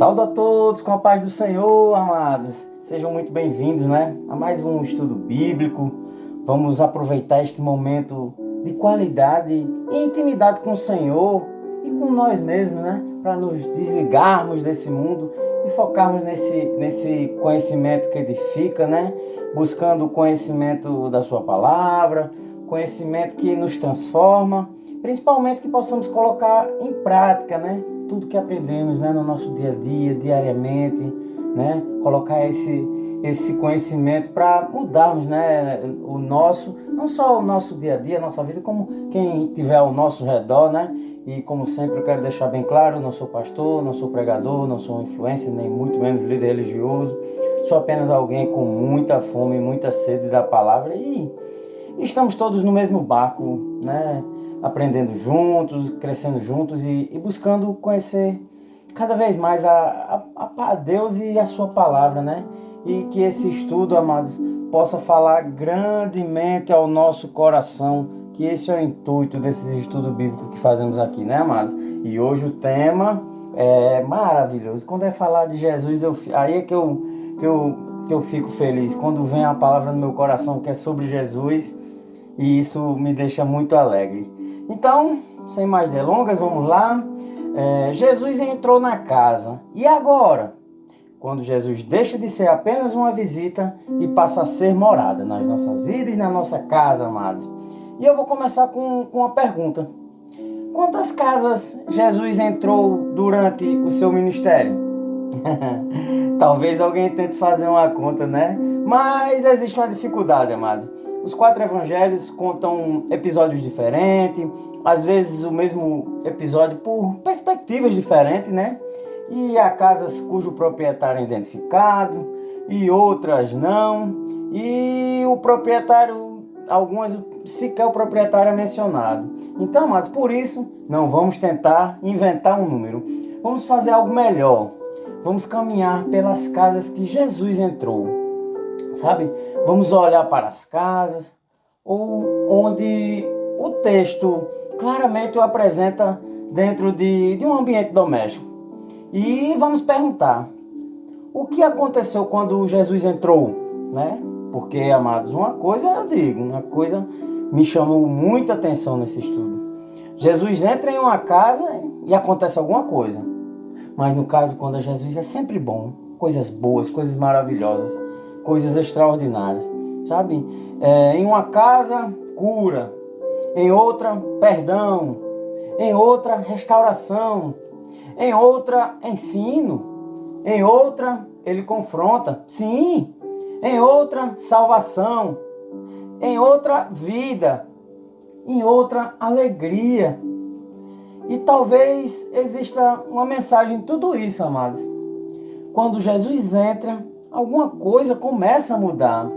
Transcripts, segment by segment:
Saúdo a todos com a paz do Senhor, amados. Sejam muito bem-vindos, a mais um estudo bíblico. Vamos aproveitar este momento de qualidade e intimidade com o Senhor e com nós mesmos, para nos desligarmos desse mundo e focarmos nesse conhecimento que edifica, buscando o conhecimento da sua palavra, conhecimento que nos transforma, principalmente que possamos colocar em prática, tudo que aprendemos, no nosso dia a dia, diariamente, colocar esse conhecimento para mudarmos, não só o nosso dia a dia, a nossa vida, como quem estiver ao nosso redor, E como sempre eu quero deixar bem claro, não sou pastor, não sou pregador, não sou influencer, nem muito menos líder religioso. Sou apenas alguém com muita fome, muita sede da palavra e estamos todos no mesmo barco, aprendendo juntos, crescendo juntos e buscando conhecer cada vez mais a Deus e a sua palavra, E que esse estudo, amados, possa falar grandemente ao nosso coração, que esse é o intuito desse estudo bíblico que fazemos aqui, amados? E hoje o tema é maravilhoso. Quando é falar de Jesus, aí é que eu fico feliz. Quando vem a palavra no meu coração que é sobre Jesus, e isso me deixa muito alegre. Então, sem mais delongas, vamos lá. Jesus entrou na casa. E agora? Quando Jesus deixa de ser apenas uma visita e passa a ser morada nas nossas vidas e na nossa casa, amados. E eu vou começar com uma pergunta. Quantas casas Jesus entrou durante o seu ministério? Talvez alguém tente fazer uma conta, Mas existe uma dificuldade, amados. Os 4 evangelhos contam episódios diferentes, às vezes o mesmo episódio por perspectivas diferentes, E há casas cujo proprietário é identificado e outras não. E o proprietário, algumas sequer o proprietário é mencionado. Então, amados, por isso, não vamos tentar inventar um número. Vamos fazer algo melhor. Vamos caminhar pelas casas que Jesus entrou. Sabe? Vamos olhar para as casas onde o texto claramente o apresenta dentro de um ambiente doméstico. E vamos perguntar, o que aconteceu quando Jesus entrou? Porque, amados, uma coisa me chamou muita atenção nesse estudo. Jesus entra em uma casa e acontece alguma coisa. Mas no caso, quando Jesus é sempre bom, coisas boas, coisas maravilhosas, coisas extraordinárias, sabe? Em uma casa, cura. Em outra, perdão. Em outra, restauração. Em outra, ensino. Em outra, ele confronta. Sim. Em outra, salvação. Em outra, vida. Em outra, alegria. E talvez exista uma mensagem em tudo isso, amados. Quando Jesus entra, alguma coisa começa a mudar.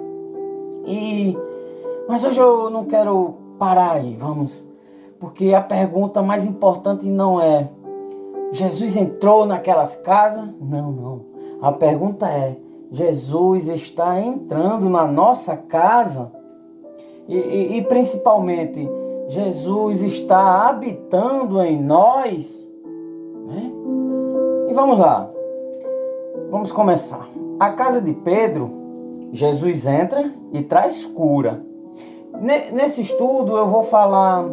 Mas hoje eu não quero parar aí, porque a pergunta mais importante não é Jesus entrou naquelas casas? Não. A pergunta é, Jesus está entrando na nossa casa? E principalmente, Jesus está habitando em nós? E vamos lá. Vamos começar. A casa de Pedro, Jesus entra e traz cura. Nesse estudo eu vou falar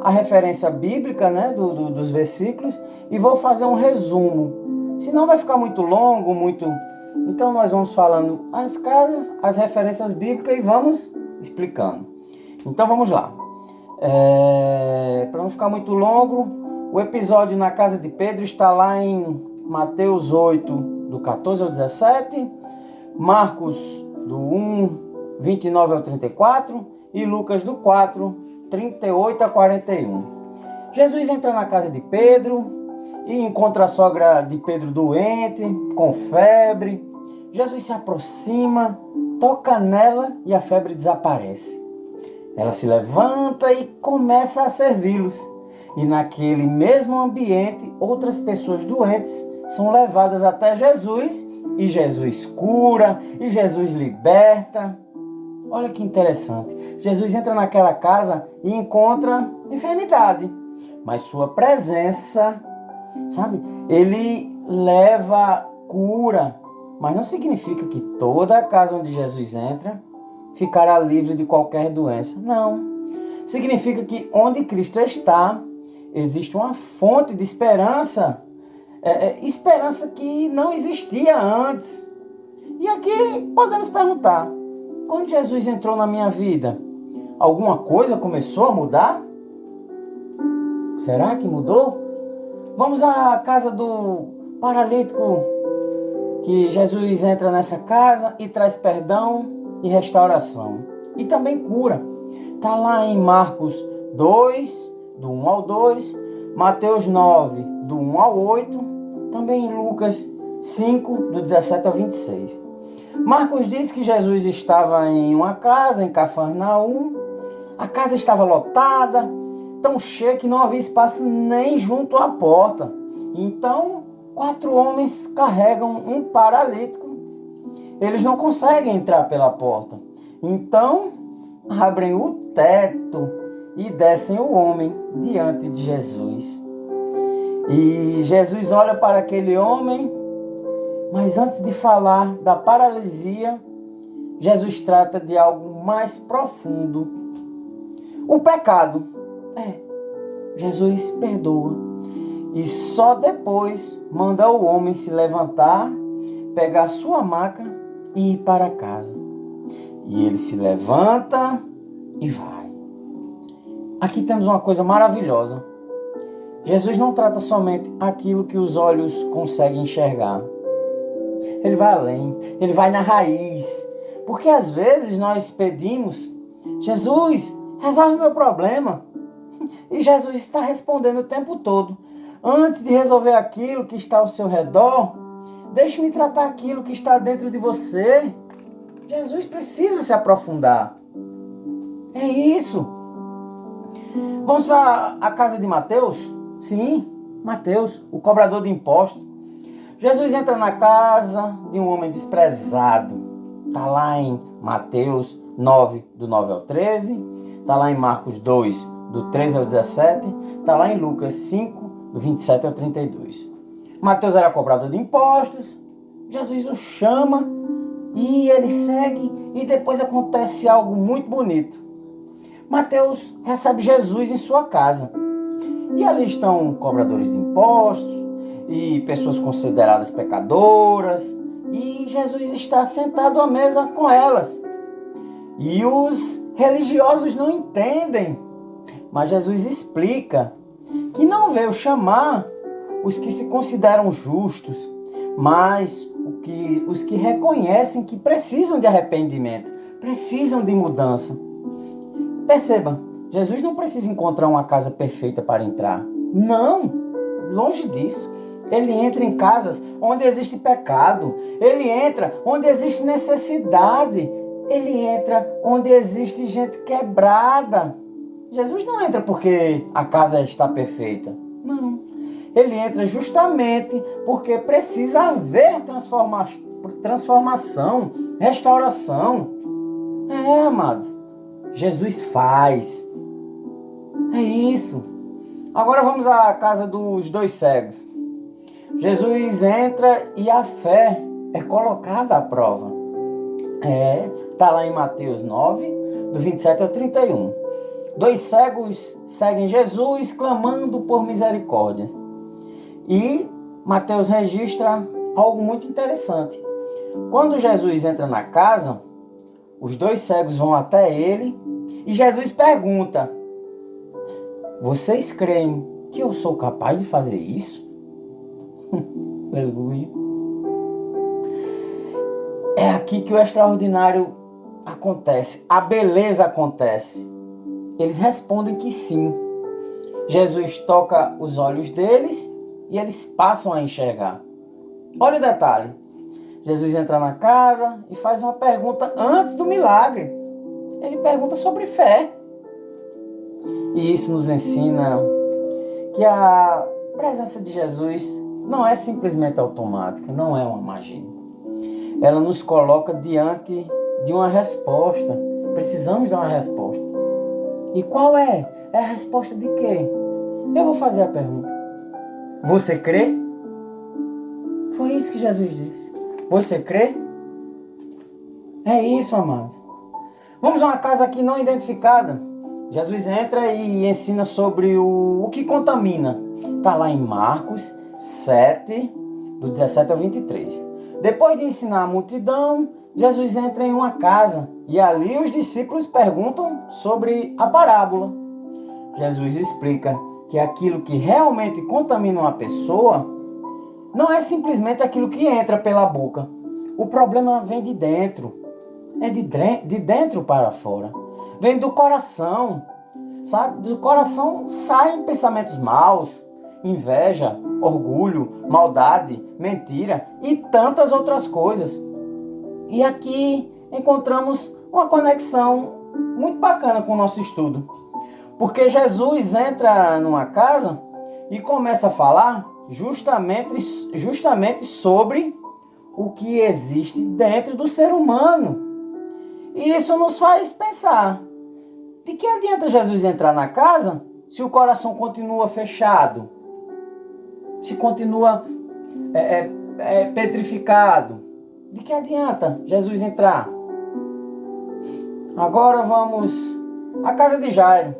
a referência bíblica, dos versículos e vou fazer um resumo. Senão vai ficar muito longo, Então nós vamos falando as casas, as referências bíblicas e vamos explicando. Então vamos lá. Para não ficar muito longo, o episódio na casa de Pedro está lá em Mateus 8, do 14 ao 17, Marcos do 1, 29 ao 34 e Lucas do 4, 38 a 41. Jesus entra na casa de Pedro e encontra a sogra de Pedro doente, com febre. Jesus se aproxima, toca nela e a febre desaparece. Ela se levanta e começa a servi-los. E naquele mesmo ambiente, outras pessoas doentes são levadas até Jesus. E Jesus cura, e Jesus liberta. Olha que interessante. Jesus entra naquela casa e encontra enfermidade. Mas sua presença, sabe? Ele leva cura, mas não significa que toda a casa onde Jesus entra ficará livre de qualquer doença. Não. Significa que onde Cristo está, existe uma fonte de esperança, esperança que não existia antes. E aqui podemos perguntar, quando Jesus entrou na minha vida, alguma coisa começou a mudar? Será que mudou? Vamos à casa do paralítico, que Jesus entra nessa casa e traz perdão e restauração. E também cura. Está lá em Marcos 2, do 1 ao 2, Mateus 9, do 1 ao 8, também em Lucas 5, do 17 ao 26. Marcos diz que Jesus estava em uma casa em Cafarnaum. A casa estava lotada, tão cheia que não havia espaço nem junto à porta. Então, 4 homens carregam um paralítico. Eles não conseguem entrar pela porta. Então, abrem o teto e descem o homem diante de Jesus. E Jesus olha para aquele homem, mas antes de falar da paralisia, Jesus trata de algo mais profundo. O pecado. Jesus perdoa. E só depois manda o homem se levantar, pegar sua maca e ir para casa. E ele se levanta e vai. Aqui temos uma coisa maravilhosa. Jesus não trata somente aquilo que os olhos conseguem enxergar. Ele vai além, ele vai na raiz. Porque às vezes nós pedimos, Jesus, resolve meu problema. E Jesus está respondendo o tempo todo. Antes de resolver aquilo que está ao seu redor, deixe-me tratar aquilo que está dentro de você. Jesus precisa se aprofundar. É isso. Vamos para a casa de Mateus? Sim, Mateus, o cobrador de impostos. Jesus entra na casa de um homem desprezado. Está lá em Mateus 9, do 9 ao 13. Está lá em Marcos 2, do 13 ao 17. Está lá em Lucas 5, do 27 ao 32. Mateus era cobrador de impostos. Jesus o chama e ele segue. E depois acontece algo muito bonito. Mateus recebe Jesus em sua casa. E ali estão cobradores de impostos e pessoas consideradas pecadoras. E Jesus está sentado à mesa com elas. E os religiosos não entendem. Mas Jesus explica que não veio chamar os que se consideram justos, mas os que reconhecem que precisam de arrependimento, precisam de mudança. Perceba, Jesus não precisa encontrar uma casa perfeita para entrar. Não, longe disso. Ele entra em casas onde existe pecado. Ele entra onde existe necessidade. Ele entra onde existe gente quebrada. Jesus não entra porque a casa está perfeita. Não. Ele entra justamente porque precisa haver transformação, restauração. Amado. Jesus faz. É isso. Agora vamos à casa dos 2 cegos. Jesus entra e a fé é colocada à prova. Está lá em Mateus 9, do 27 ao 31. 2 cegos seguem Jesus clamando por misericórdia. E Mateus registra algo muito interessante. Quando Jesus entra na casa, os 2 cegos vão até ele e Jesus pergunta: vocês creem que eu sou capaz de fazer isso? Aleluia. É aqui que o extraordinário acontece, a beleza acontece. Eles respondem que sim. Jesus toca os olhos deles e eles passam a enxergar. Olha o detalhe. Jesus entra na casa e faz uma pergunta antes do milagre. Ele pergunta sobre fé. E isso nos ensina que a presença de Jesus não é simplesmente automática, não é uma magia. Ela nos coloca diante de uma resposta. Precisamos dar uma resposta. E qual é? É a resposta de quê? Eu vou fazer a pergunta. Você crê? Foi isso que Jesus disse. Você crê? É isso, amados. Vamos a uma casa aqui não identificada. Jesus entra e ensina sobre o que contamina. Está lá em Marcos 7, do 17 ao 23. Depois de ensinar a multidão, Jesus entra em uma casa e ali os discípulos perguntam sobre a parábola. Jesus explica que aquilo que realmente contamina uma pessoa não é simplesmente aquilo que entra pela boca. O problema vem de dentro. É de dentro para fora. Vem do coração. Sabe? Do coração saem pensamentos maus, inveja, orgulho, maldade, mentira e tantas outras coisas. E aqui encontramos uma conexão muito bacana com o nosso estudo. Porque Jesus entra numa casa e começa a falar justamente sobre o que existe dentro do ser humano. E isso nos faz pensar, de que adianta Jesus entrar na casa se o coração continua fechado? Se continua petrificado? De que adianta Jesus entrar? Agora vamos à casa de Jairo.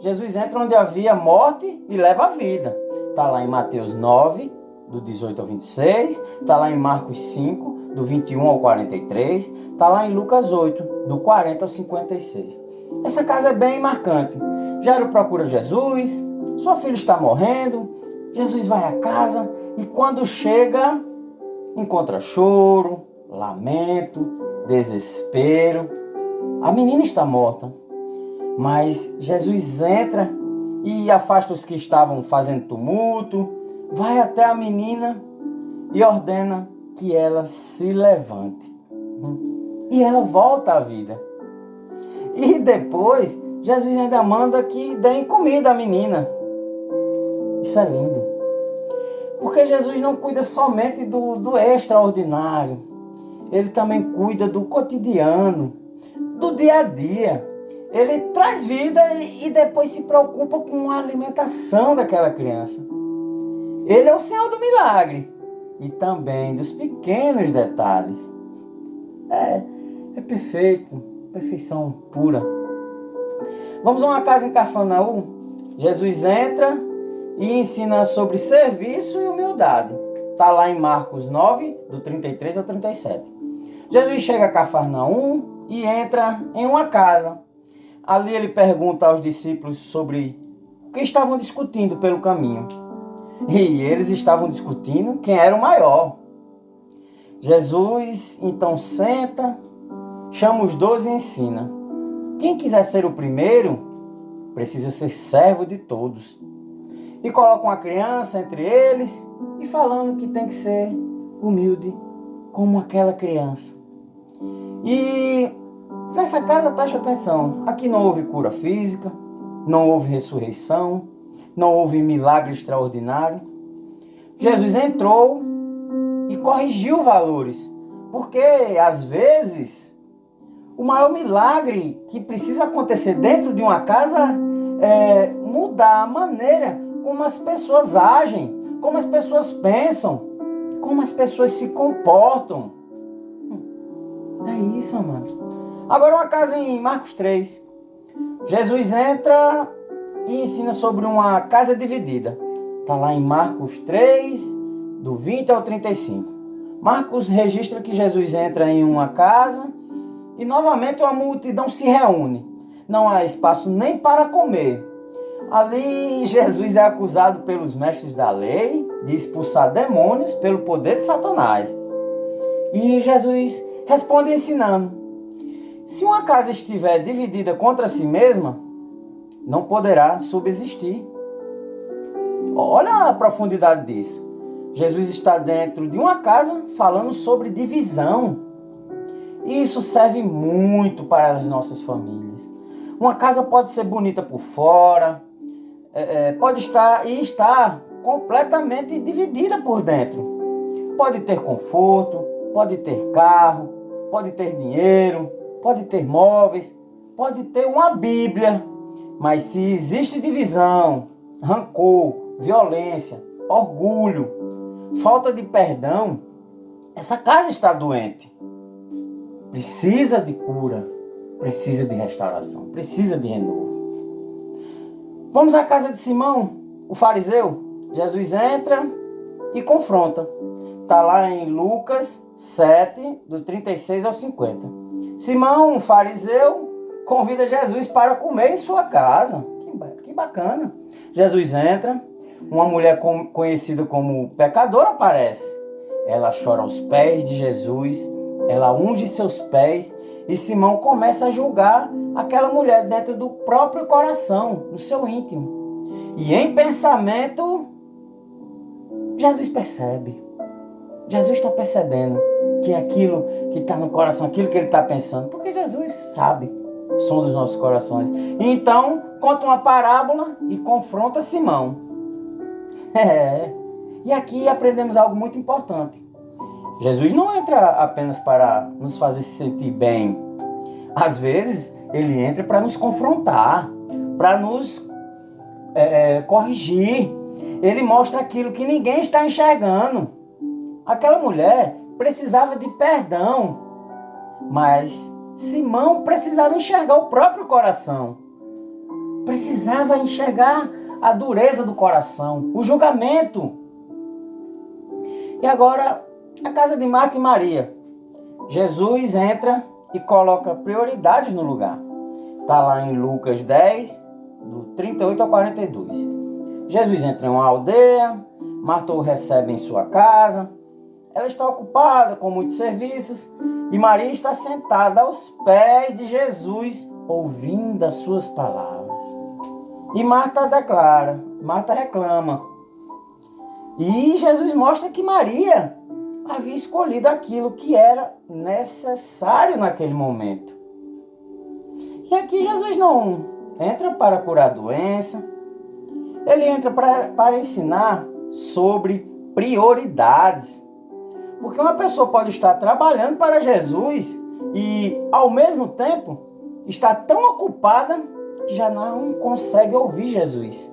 Jesus entra onde havia morte e leva a vida. Está lá em Mateus 9, do 18 ao 26. Está lá em Marcos 5, do 21 ao 43. Está lá em Lucas 8, do 40 ao 56. Essa casa é bem marcante. Jairo procura Jesus. Sua filha está morrendo. Jesus vai à casa e quando chega, encontra choro, lamento, desespero. A menina está morta. Mas Jesus entra e afasta os que estavam fazendo tumulto, vai até a menina e ordena que ela se levante. E ela volta à vida. E depois, Jesus ainda manda que deem comida à menina. Isso é lindo. Porque Jesus não cuida somente do extraordinário. Ele também cuida do cotidiano, do dia a dia. Ele traz vida e depois se preocupa com a alimentação daquela criança. Ele é o Senhor do milagre e também dos pequenos detalhes. É perfeito, perfeição pura. Vamos a uma casa em Cafarnaum. Jesus entra e ensina sobre serviço e humildade. Está lá em Marcos 9, do 33 ao 37. Jesus chega a Cafarnaum e entra em uma casa. Ali ele pergunta aos discípulos sobre o que estavam discutindo pelo caminho. E eles estavam discutindo quem era o maior. Jesus então senta, chama os 12 e ensina. Quem quiser ser o primeiro, precisa ser servo de todos. E coloca uma criança entre eles e falando que tem que ser humilde como aquela criança. E nessa casa, preste atenção, aqui não houve cura física, não houve ressurreição, não houve milagre extraordinário. Jesus entrou e corrigiu valores, porque às vezes o maior milagre que precisa acontecer dentro de uma casa é mudar a maneira como as pessoas agem, como as pessoas pensam, como as pessoas se comportam. É isso, amado. Agora uma casa em Marcos 3. Jesus entra e ensina sobre uma casa dividida. Está lá em Marcos 3, do 20 ao 35. Marcos registra que Jesus entra em uma casa e novamente uma multidão se reúne. Não há espaço nem para comer. Ali Jesus é acusado pelos mestres da lei de expulsar demônios pelo poder de Satanás. E Jesus responde ensinando: se uma casa estiver dividida contra si mesma, não poderá subsistir. Olha a profundidade disso. Jesus está dentro de uma casa falando sobre divisão. E isso serve muito para as nossas famílias. Uma casa pode ser bonita por fora, pode estar completamente dividida por dentro. Pode ter conforto, pode ter carro, pode ter dinheiro, pode ter móveis, pode ter uma Bíblia, mas se existe divisão, rancor, violência, orgulho, falta de perdão, essa casa está doente. Precisa de cura, precisa de restauração, precisa de renovo. Vamos à casa de Simão, o fariseu. Jesus entra e confronta. Está lá em Lucas 7, do 36 ao 50. Simão, um fariseu, convida Jesus para comer em sua casa. Que bacana. Jesus entra, uma mulher conhecida como pecadora aparece. Ela chora aos pés de Jesus, ela unge seus pés e Simão começa a julgar aquela mulher dentro do próprio coração, no seu íntimo. E em pensamento, Jesus percebe. Jesus está percebendo que aquilo que está no coração, aquilo que ele está pensando, porque Jesus sabe o som dos nossos corações. E então, conta uma parábola e confronta Simão. E aqui aprendemos algo muito importante. Jesus não entra apenas para nos fazer se sentir bem. Às vezes, ele entra para nos confrontar, para nos corrigir. Ele mostra aquilo que ninguém está enxergando. Aquela mulher precisava de perdão, mas Simão precisava enxergar o próprio coração. Precisava enxergar a dureza do coração, o julgamento. E agora, a casa de Marta e Maria. Jesus entra e coloca prioridades no lugar. Está lá em Lucas 10, do 38 ao 42. Jesus entra em uma aldeia, Marta o recebe em sua casa. Ela está ocupada com muitos serviços e Maria está sentada aos pés de Jesus, ouvindo as suas palavras. E Marta reclama. E Jesus mostra que Maria havia escolhido aquilo que era necessário naquele momento. E aqui Jesus não entra para curar a doença, ele entra para ensinar sobre prioridades. Porque uma pessoa pode estar trabalhando para Jesus e, ao mesmo tempo, está tão ocupada que já não consegue ouvir Jesus.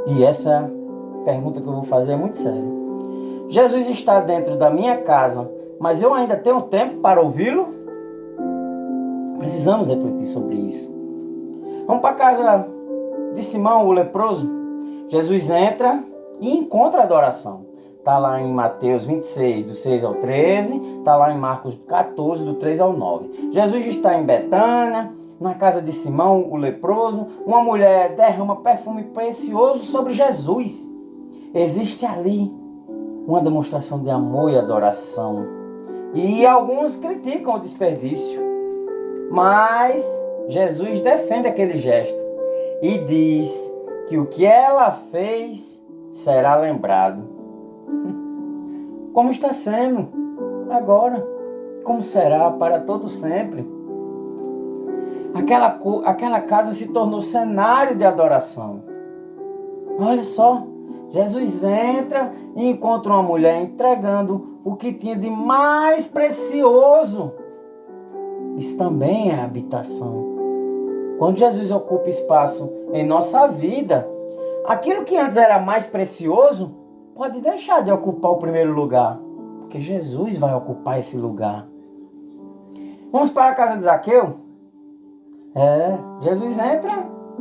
E essa pergunta que eu vou fazer é muito séria. Jesus está dentro da minha casa, mas eu ainda tenho tempo para ouvi-lo? Precisamos refletir sobre isso. Vamos para a casa de Simão, o leproso. Jesus entra e encontra adoração. Está lá em Mateus 26, do 6 ao 13. Está lá em Marcos 14, do 3 ao 9. Jesus está em Betânia, na casa de Simão, o leproso. Uma mulher derrama perfume precioso sobre Jesus. Existe ali uma demonstração de amor e adoração. E alguns criticam o desperdício. Mas Jesus defende aquele gesto e diz que o que ela fez será lembrado. Como está sendo agora, como será para todo sempre. Aquela casa se tornou cenário de adoração. Olha só, Jesus entra e encontra uma mulher entregando o que tinha de mais precioso. Isso também é habitação. Quando Jesus ocupa espaço em nossa vida, aquilo que antes era mais precioso pode deixar de ocupar o primeiro lugar, porque Jesus vai ocupar esse lugar. Vamos para a casa de Zaqueu? Jesus entra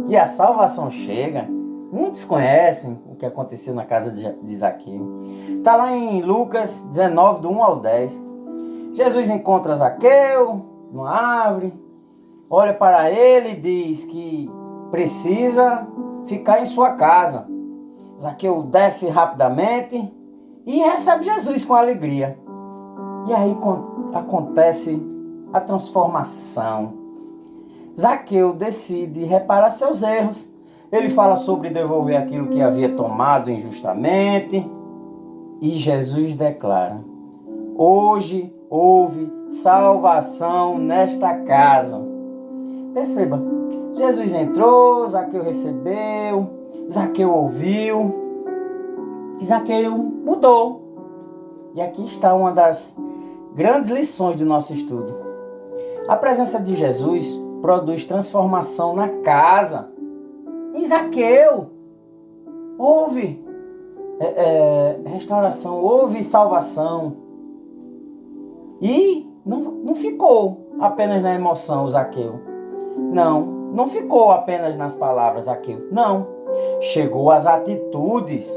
e a salvação chega. Muitos conhecem o que aconteceu na casa de Zaqueu. Está lá em Lucas 19, do 1 ao 10. Jesus encontra Zaqueu numa árvore, olha para ele e diz que precisa ficar em sua casa. Zaqueu desce rapidamente e recebe Jesus com alegria. E aí acontece a transformação. Zaqueu decide reparar seus erros. Ele fala sobre devolver aquilo que havia tomado injustamente. E Jesus declara: hoje houve salvação nesta casa. Perceba, Jesus entrou, Zaqueu recebeu, Zaqueu ouviu, e Zaqueu mudou. E aqui está uma das grandes lições do nosso estudo. A presença de Jesus produz transformação na casa. Em Zaqueu, houve restauração, houve salvação. E não ficou apenas na emoção, Zaqueu. Não ficou apenas nas palavras, Zaqueu. Não. Chegou às atitudes.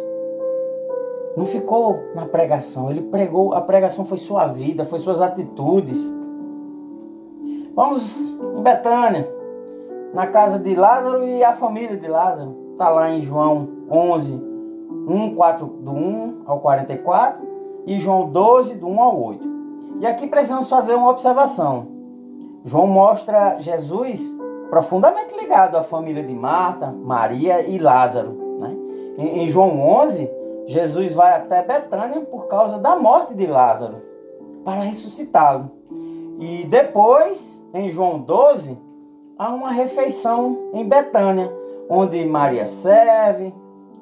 Não ficou na pregação. Ele pregou, a pregação foi sua vida, foi suas atitudes. Vamos em Betânia, na casa de Lázaro e a família de Lázaro. Está lá em João 11, do 1 ao 44 e João 12, do 1 ao 8. E aqui precisamos fazer uma observação. João mostra Jesus profundamente ligado à família de Marta, Maria e Lázaro, né? Em João 11, Jesus vai até Betânia por causa da morte de Lázaro, para ressuscitá-lo. E depois, em João 12, há uma refeição em Betânia, onde Maria serve,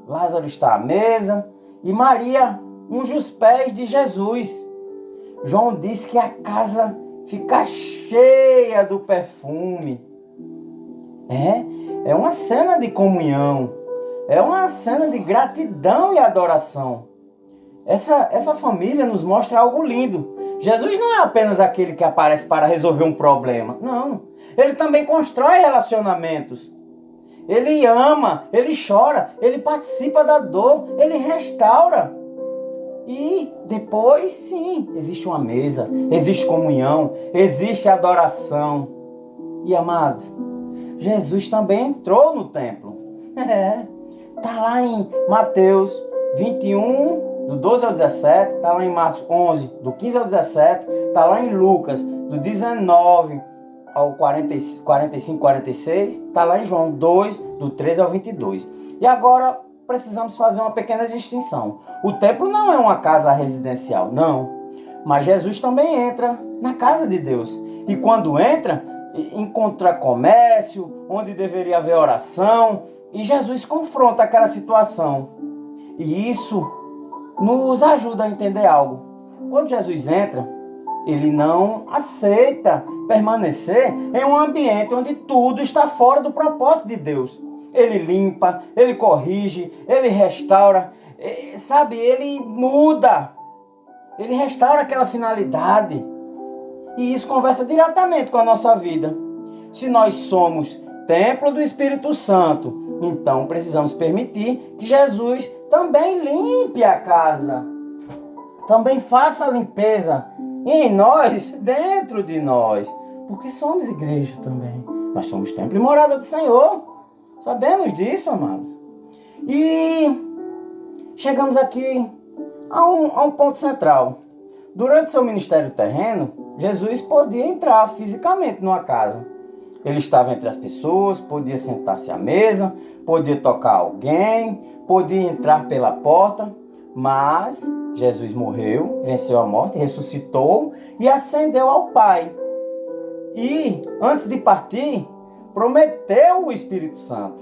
Lázaro está à mesa e Maria unge os pés de Jesus. João diz que a casa fica cheia do perfume. É uma cena de comunhão, é uma cena de gratidão e adoração. Essa família nos mostra algo lindo. Jesus não é apenas aquele que aparece para resolver um problema. Não. Ele também constrói relacionamentos. Ele ama, ele chora, ele participa da dor, ele restaura. E depois, sim, existe uma mesa, existe comunhão, existe adoração. E amados, Jesus também entrou no templo. Está lá em Mateus 21, do 12 ao 17, está lá em Marcos 11, do 15 ao 17, está lá em Lucas, do 19 ao 45, 46, está lá em João 2, do 13 ao 22. E agora precisamos fazer uma pequena distinção. O templo não é uma casa residencial, não. Mas Jesus também entra na casa de Deus. E quando entra, encontra comércio, onde deveria haver oração, e Jesus confronta aquela situação. E isso nos ajuda a entender algo. Quando Jesus entra, ele não aceita permanecer em um ambiente onde tudo está fora do propósito de Deus. Ele limpa, ele corrige, ele restaura, ele muda, ele restaura aquela finalidade. E isso conversa diretamente com a nossa vida. Se nós somos templo do Espírito Santo, então precisamos permitir que Jesus também limpe a casa, também faça a limpeza em nós, dentro de nós, porque somos igreja também. Nós somos templo e morada do Senhor. Sabemos disso, amados. E chegamos aqui a um ponto central. Durante seu ministério terreno, Jesus podia entrar fisicamente numa casa. Ele estava entre as pessoas, podia sentar-se à mesa, podia tocar alguém, podia entrar pela porta, mas Jesus morreu, venceu a morte, ressuscitou e ascendeu ao Pai. E, antes de partir, prometeu o Espírito Santo.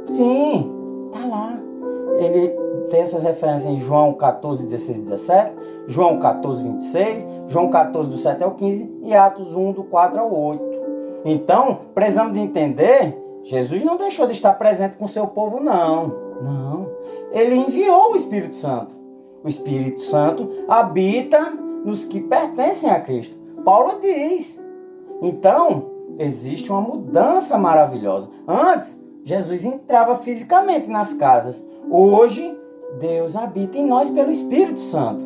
Sim, está lá. Ele tem essas referências em João 14, 16 e 17, João 14, 26, João 14, do 7 ao 15 e Atos 1, do 4 ao 8. Então, precisamos de entender, Jesus não deixou de estar presente com o seu povo, não. Ele enviou o Espírito Santo. O Espírito Santo habita nos que pertencem a Cristo. Paulo diz. Então, existe uma mudança maravilhosa. Antes, Jesus entrava fisicamente nas casas. Hoje, Deus habita em nós pelo Espírito Santo.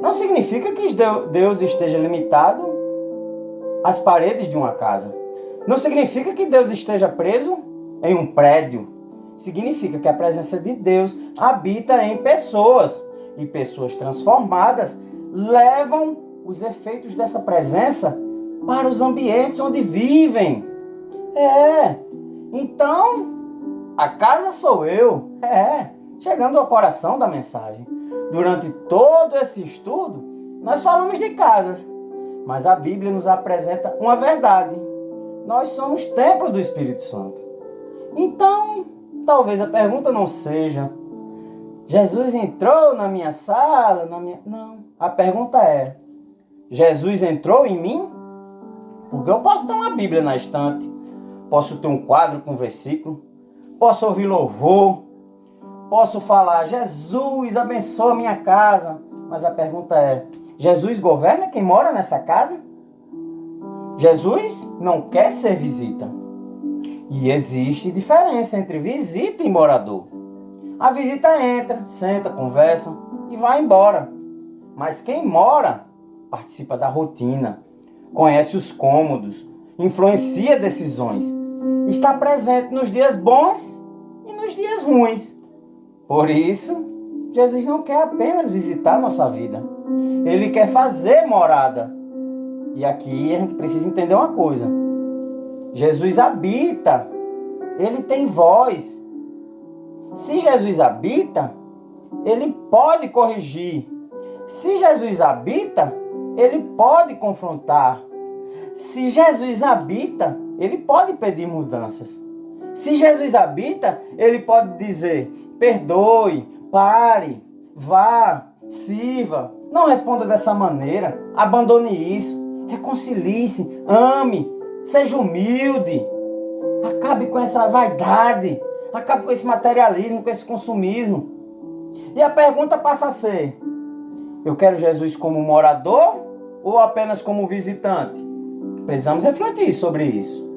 Não significa que Deus esteja limitado às paredes de uma casa. Não significa que Deus esteja preso em um prédio. Significa que a presença de Deus habita em pessoas. E pessoas transformadas levam os efeitos dessa presença para os ambientes onde vivem. Então, a casa sou eu. Chegando ao coração da mensagem. Durante todo esse estudo, nós falamos de casas. Mas a Bíblia nos apresenta uma verdade. Nós somos templo do Espírito Santo. Então, talvez a pergunta não seja: Jesus entrou na minha sala? Não. A pergunta é: Jesus entrou em mim? Porque eu posso ter uma Bíblia na estante, posso ter um quadro com versículo, posso ouvir louvor, posso falar, Jesus, abençoa minha casa. Mas a pergunta é, Jesus governa quem mora nessa casa? Jesus não quer ser visita. E existe diferença entre visita e morador. A visita entra, senta, conversa e vai embora. Mas quem mora participa da rotina, conhece os cômodos, influencia decisões, está presente nos dias bons e nos dias ruins. Por isso, Jesus não quer apenas visitar nossa vida. Ele quer fazer morada. E aqui a gente precisa entender uma coisa. Jesus habita. Ele tem voz. Se Jesus habita, ele pode corrigir. Se Jesus habita, ele pode confrontar. Se Jesus habita, ele pode pedir mudanças. Se Jesus habita, ele pode dizer, perdoe, pare, vá, sirva. Não responda dessa maneira, abandone isso, reconcilie-se, ame, seja humilde. Acabe com essa vaidade, acabe com esse materialismo, com esse consumismo. E a pergunta passa a ser, eu quero Jesus como morador ou apenas como visitante? Precisamos refletir sobre isso.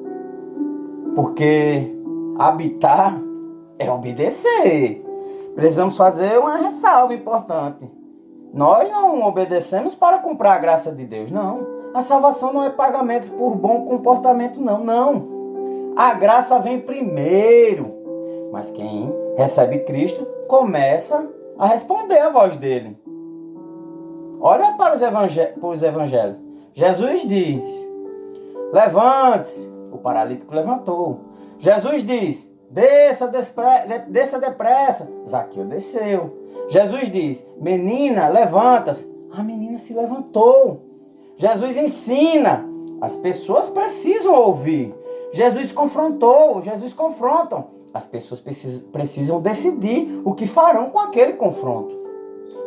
Porque habitar é obedecer. Precisamos fazer uma ressalva importante. Nós não obedecemos para comprar a graça de Deus, não. A salvação não é pagamento por bom comportamento, não. A graça vem primeiro. Mas quem recebe Cristo começa a responder a voz dele. Olha para os evangelhos. Jesus diz, levante-se. O paralítico levantou. Jesus diz, desça depressa. Zaqueu desceu. Jesus diz, menina, levanta-se. A menina se levantou. Jesus ensina. As pessoas precisam ouvir. Jesus confrontou. Jesus confronta. As pessoas precisam decidir o que farão com aquele confronto.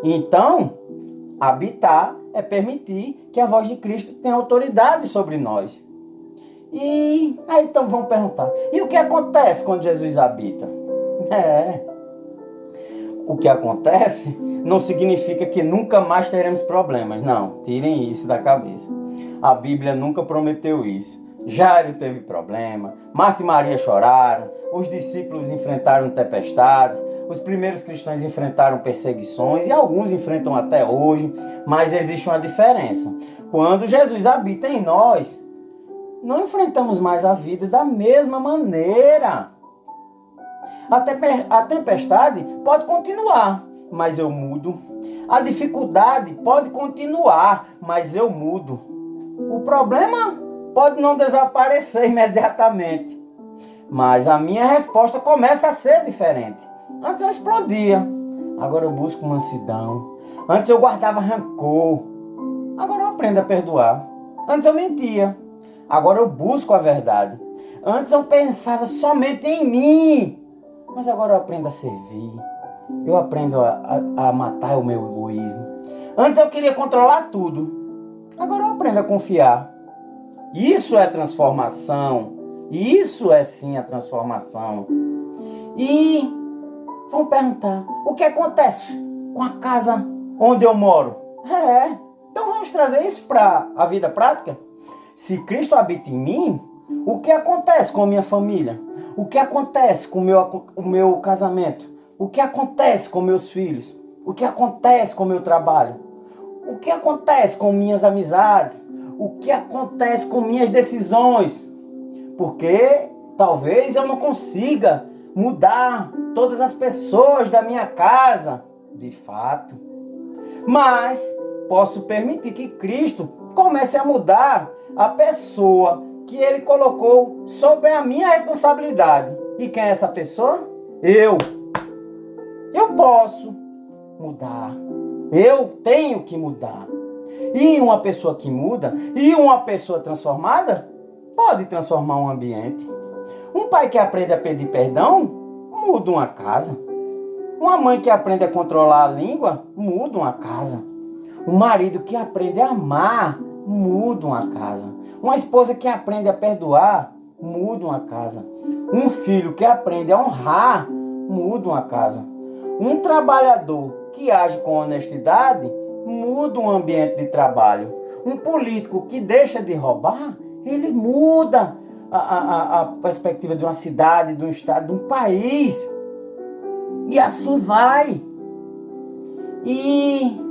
Então, habitar é permitir que a voz de Cristo tenha autoridade sobre nós. E aí então vamos perguntar, e o que acontece quando Jesus habita? O que acontece não significa que nunca mais teremos problemas. Não, tirem isso da cabeça. A Bíblia nunca prometeu isso. Jairo teve problema, Marta e Maria choraram, os discípulos enfrentaram tempestades, os primeiros cristãos enfrentaram perseguições e alguns enfrentam até hoje, mas existe uma diferença. Quando Jesus habita em nós, não enfrentamos mais a vida da mesma maneira. A tempestade pode continuar, mas eu mudo. A dificuldade pode continuar, mas eu mudo. O problema pode não desaparecer imediatamente, mas a minha resposta começa a ser diferente. Antes eu explodia, agora eu busco mansidão. Antes eu guardava rancor, agora eu aprendo a perdoar. Antes eu mentia, agora eu busco a verdade. Antes eu pensava somente em mim, mas agora eu aprendo a servir. Eu aprendo a matar o meu egoísmo. Antes eu queria controlar tudo, agora eu aprendo a confiar. Isso é transformação. Isso é sim a transformação. E vamos perguntar, o que acontece com a casa onde eu moro? Então vamos trazer isso para a vida prática? Se Cristo habita em mim, o que acontece com a minha família? O que acontece com o meu casamento? O que acontece com meus filhos? O que acontece com o meu trabalho? O que acontece com minhas amizades? O que acontece com minhas decisões? Porque talvez eu não consiga mudar todas as pessoas da minha casa, de fato. Mas posso permitir que Cristo comece a mudar a pessoa que Ele colocou sob a minha responsabilidade. E quem é essa pessoa? Eu. Eu posso mudar. Eu tenho que mudar. E uma pessoa que muda, e uma pessoa transformada, pode transformar um ambiente. Um pai que aprende a pedir perdão, muda uma casa. Uma mãe que aprende a controlar a língua, muda uma casa. Um marido que aprende a amar, muda uma casa. Uma esposa que aprende a perdoar, muda uma casa. Um filho que aprende a honrar, muda uma casa. Um trabalhador que age com honestidade muda um ambiente de trabalho. Um político que deixa de roubar, ele muda a perspectiva de uma cidade, de um estado, de um país. E assim vai. E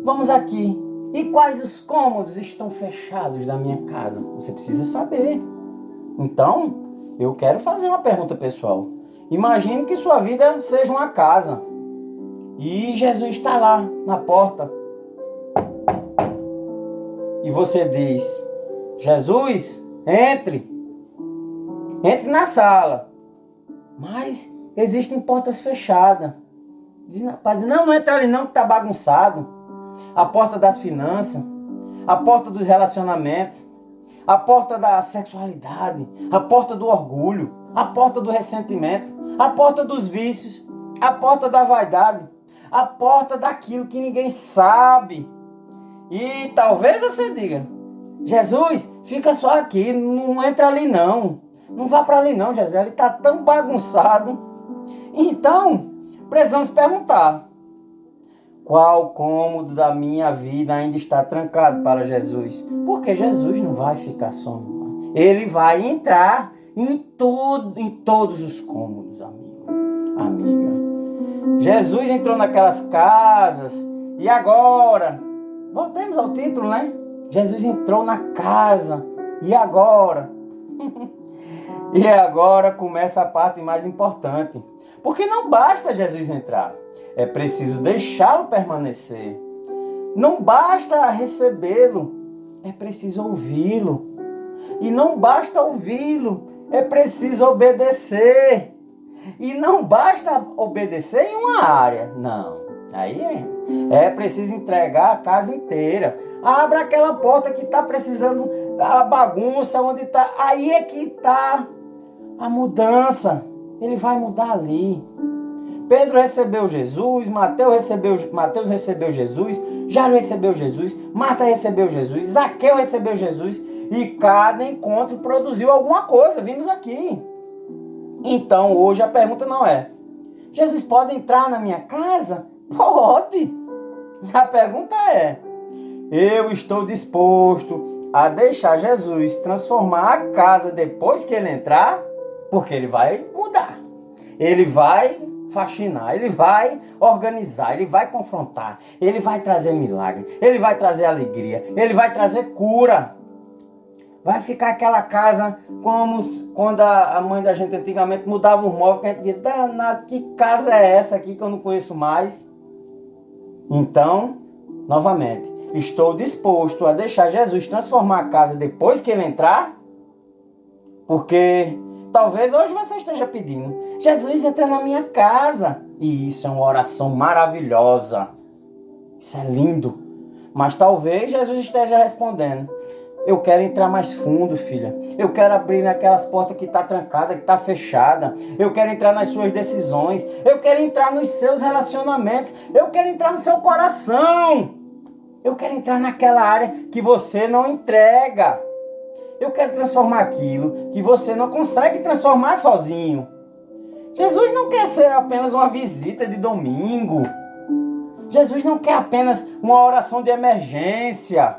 vamos aqui. E quais os cômodos estão fechados da minha casa? Você precisa saber. Então, eu quero fazer uma pergunta pessoal. Imagine que sua vida seja uma casa. E Jesus está lá na porta. E você diz: Jesus, entre. Entre na sala. Mas existem portas fechadas. Para dizer: não entra ali não que está bagunçado. A porta das finanças. A porta dos relacionamentos. A porta da sexualidade. A porta do orgulho. A porta do ressentimento. A porta dos vícios. A porta da vaidade. A porta daquilo que ninguém sabe. E talvez você diga: Jesus, fica só aqui, não entra ali não. Não vá para ali não, Jesus, ele está tão bagunçado. Então, precisamos perguntar: qual cômodo da minha vida ainda está trancado para Jesus? Porque Jesus não vai ficar só. Ele vai entrar em todos os cômodos, amigo, amiga. Jesus entrou naquelas casas e agora, voltemos ao título, né? Jesus entrou na casa e agora? E agora começa a parte mais importante. Porque não basta Jesus entrar, é preciso deixá-lo permanecer. Não basta recebê-lo, é preciso ouvi-lo. E não basta ouvi-lo, é preciso obedecer. E não basta obedecer em uma área, não. Aí é preciso entregar a casa inteira. Abra aquela porta que está precisando da bagunça, onde está. Aí é que está a mudança. Ele vai mudar ali. Pedro recebeu Jesus, Mateus recebeu Jesus, Jairo recebeu Jesus, Marta recebeu Jesus, Zaqueu recebeu Jesus. E cada encontro produziu alguma coisa. Vimos aqui. Então, hoje a pergunta não é: Jesus pode entrar na minha casa? Pode. A pergunta é: eu estou disposto a deixar Jesus transformar a casa depois que ele entrar? Porque ele vai mudar. Ele vai faxinar, ele vai organizar, ele vai confrontar, ele vai trazer milagre, ele vai trazer alegria, ele vai trazer cura. Vai ficar aquela casa como quando a mãe da gente antigamente mudava os móveis, que a gente dizia: danado, que casa é essa aqui que eu não conheço mais? Então, novamente, estou disposto a deixar Jesus transformar a casa depois que ele entrar? Porque talvez hoje você esteja pedindo: Jesus, entra na minha casa. E isso é uma oração maravilhosa. Isso é lindo. Mas talvez Jesus esteja respondendo: eu quero entrar mais fundo, filha. Eu quero abrir naquelas portas que está trancada, que está fechada. Eu quero entrar nas suas decisões. Eu quero entrar nos seus relacionamentos. Eu quero entrar no seu coração. Eu quero entrar naquela área que você não entrega. Eu quero transformar aquilo que você não consegue transformar sozinho. Jesus não quer ser apenas uma visita de domingo. Jesus não quer apenas uma oração de emergência.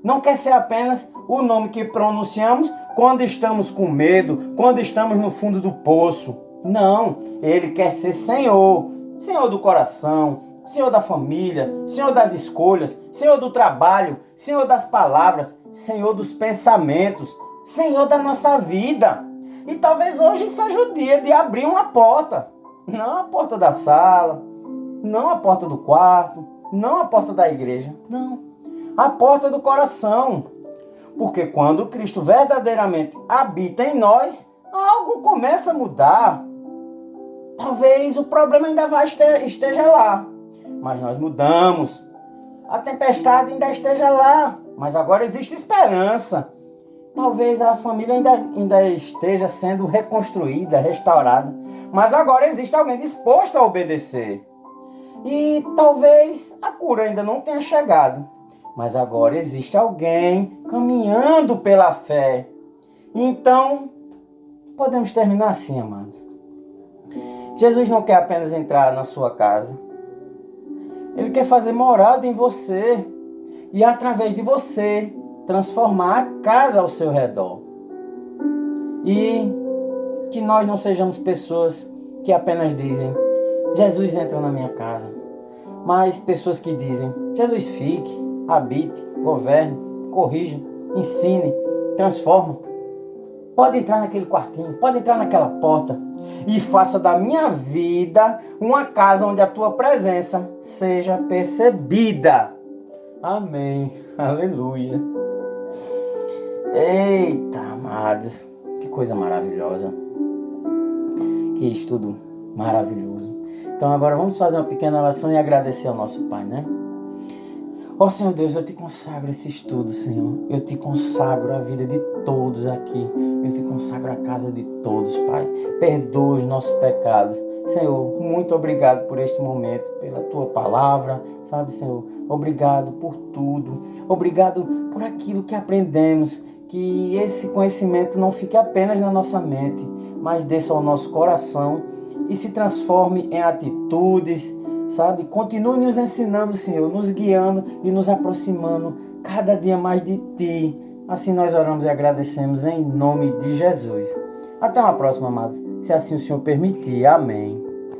Não quer ser apenas o nome que pronunciamos quando estamos com medo, quando estamos no fundo do poço. Não, ele quer ser Senhor. Senhor do coração, Senhor da família, Senhor das escolhas, Senhor do trabalho, Senhor das palavras, Senhor dos pensamentos, Senhor da nossa vida. E talvez hoje seja o dia de abrir uma porta. Não a porta da sala, não a porta do quarto, não a porta da igreja. Não. A porta do coração. Porque quando Cristo verdadeiramente habita em nós, algo começa a mudar. Talvez o problema ainda esteja lá, mas nós mudamos. A tempestade ainda esteja lá, mas agora existe esperança. Talvez a família ainda esteja sendo reconstruída, restaurada, mas agora existe alguém disposto a obedecer. E talvez a cura ainda não tenha chegado, mas agora existe alguém caminhando pela fé. Então, podemos terminar assim, amados. Jesus não quer apenas entrar na sua casa. Ele quer fazer morada em você e, através de você, transformar a casa ao seu redor. E que nós não sejamos pessoas que apenas dizem: Jesus entra na minha casa. Mas pessoas que dizem: Jesus fique, habite, governe, corrija, ensine, transforma. Pode entrar naquele quartinho, pode entrar naquela porta e faça da minha vida uma casa onde a tua presença seja percebida. Amém. Aleluia. Eita, amados, que coisa maravilhosa. Que estudo maravilhoso. Então agora vamos fazer uma pequena oração e agradecer ao nosso Pai, né? Ó Senhor Deus, eu te consagro esse estudo, Senhor. Eu te consagro a vida de todos aqui. Eu te consagro a casa de todos, Pai. Perdoa os nossos pecados. Senhor, muito obrigado por este momento, pela Tua palavra, sabe, Senhor? Obrigado por tudo. Obrigado por aquilo que aprendemos. Que esse conhecimento não fique apenas na nossa mente, mas desça ao nosso coração e se transforme em atitudes, sabe? Continue nos ensinando, Senhor, nos guiando e nos aproximando cada dia mais de Ti. Assim nós oramos e agradecemos em nome de Jesus. Até uma próxima, amados. Se assim o Senhor permitir. Amém.